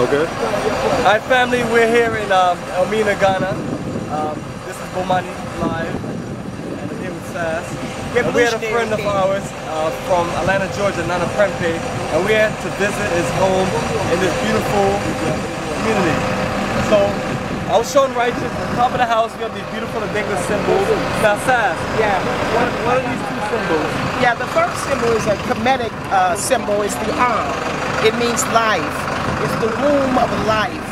Okay. Alright family, we're here in Elmina, Ghana. This is Bomani Live, and I'm here with Sass. And we had a friend of ours from Atlanta, Georgia, Nana Prempe, and we had to visit his home in this beautiful community. So I was showing right here at the top of the house, we have these beautiful Adinka symbols. Now Sass, yeah. what are these two symbols? Yeah, the first symbol is a Kemetic symbol, it's the It means life. It's the womb of life.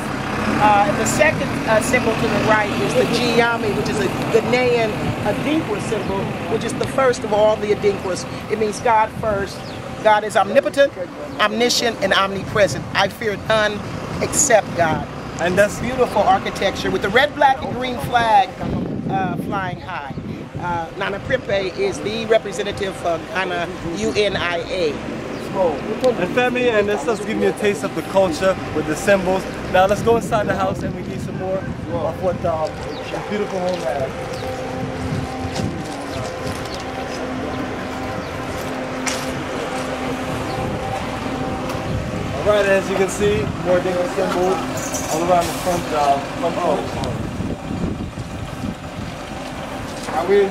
The second symbol to the right is the Giyami, which is a Ghanaian Adinkra symbol, which is the first of all the Adinkras. It means God first. God is omnipotent, omniscient, and omnipresent. I fear none except God. And that's beautiful architecture with the red, black, and green flag flying high. Nana Prempe is the representative for Ghana UNIA. And family, and this is giving you a taste of the culture with the symbols. Now let's go inside the house and we get some more of what this beautiful home has. Alright, as you can see, more different symbols all around the front porch. How we do?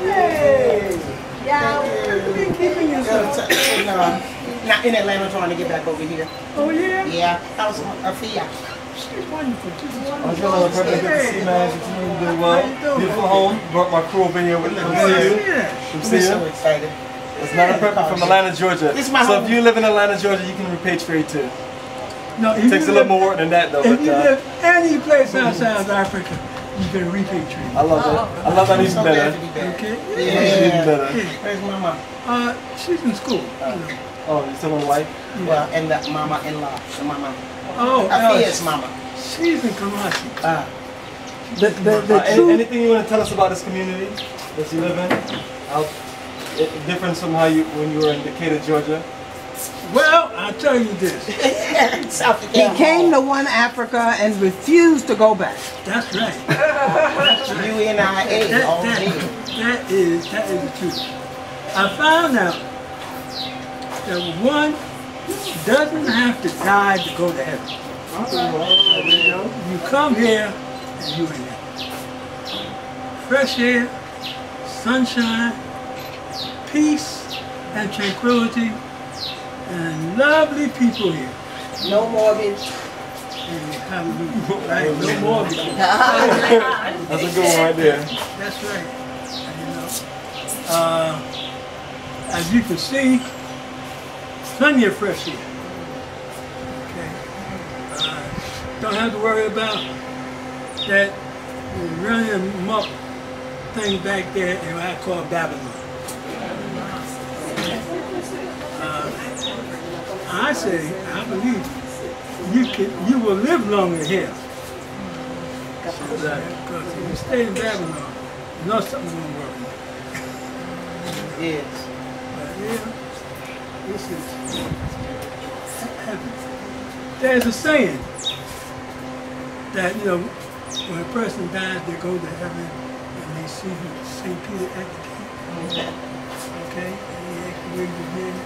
Hey! Yeah, you've been keeping yourself. Not in Atlanta, trying to get back over here. Oh yeah? Yeah, that was a Fia. She's wonderful. I'm feeling perfect. Good to see, man. You're doing well. Beautiful home. Brought my crew over here with me. Come see you. Come see you. So excited. It's not a perfect from Atlanta, Georgia. So if you live in Atlanta, Georgia, you can repatriate too. No, it takes a little more work than that, though. If you live any place outside of Africa, you can repatriate. I love that. I love that even better. Okay. Yeah. Even better. Where's Mama? She's in school. Oh, you still on wife? Yeah. Well, and the mama-in-law, the mama. Oh, Afia's mama. She's in Kumasi. Anything you want to tell us about this community that you live in? How different from how you when you were in Decatur, Georgia? Well, I'll tell you this. He came to One Africa and refused to go back. That's right. UNIA all day. That is the truth. I found out that one doesn't have to die to go to heaven. You come here and you're in there. Fresh air, sunshine, peace and tranquility, and lovely people here. No mortgage. Hallelujah. Right? No mortgage. That's a good one right there. That's right. As you can see, plenty of fresh air. Okay. Don't have to worry about that running muck thing back there in what I call Babylon. I say, I believe you will live longer here. Because if you stay in Babylon, you know something's going to work. Yes. But yeah, this is heaven. There's a saying that, you know, when a person dies, they go to heaven and they see St. Peter at the gate. Okay? And he actually waves his hand.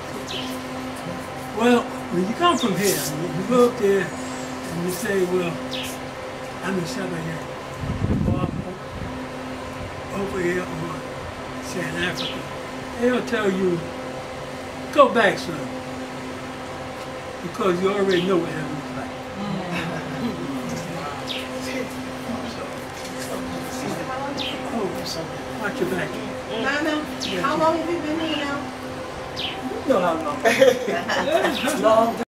Well, when you come from here, you go up there and you say, well, I'm in Shabba here, or over here, or say in Africa, they'll tell you, go back, son, because you already know what heaven is like. Oh, watch your back. Nana, how long have you been here now? You know how long. Long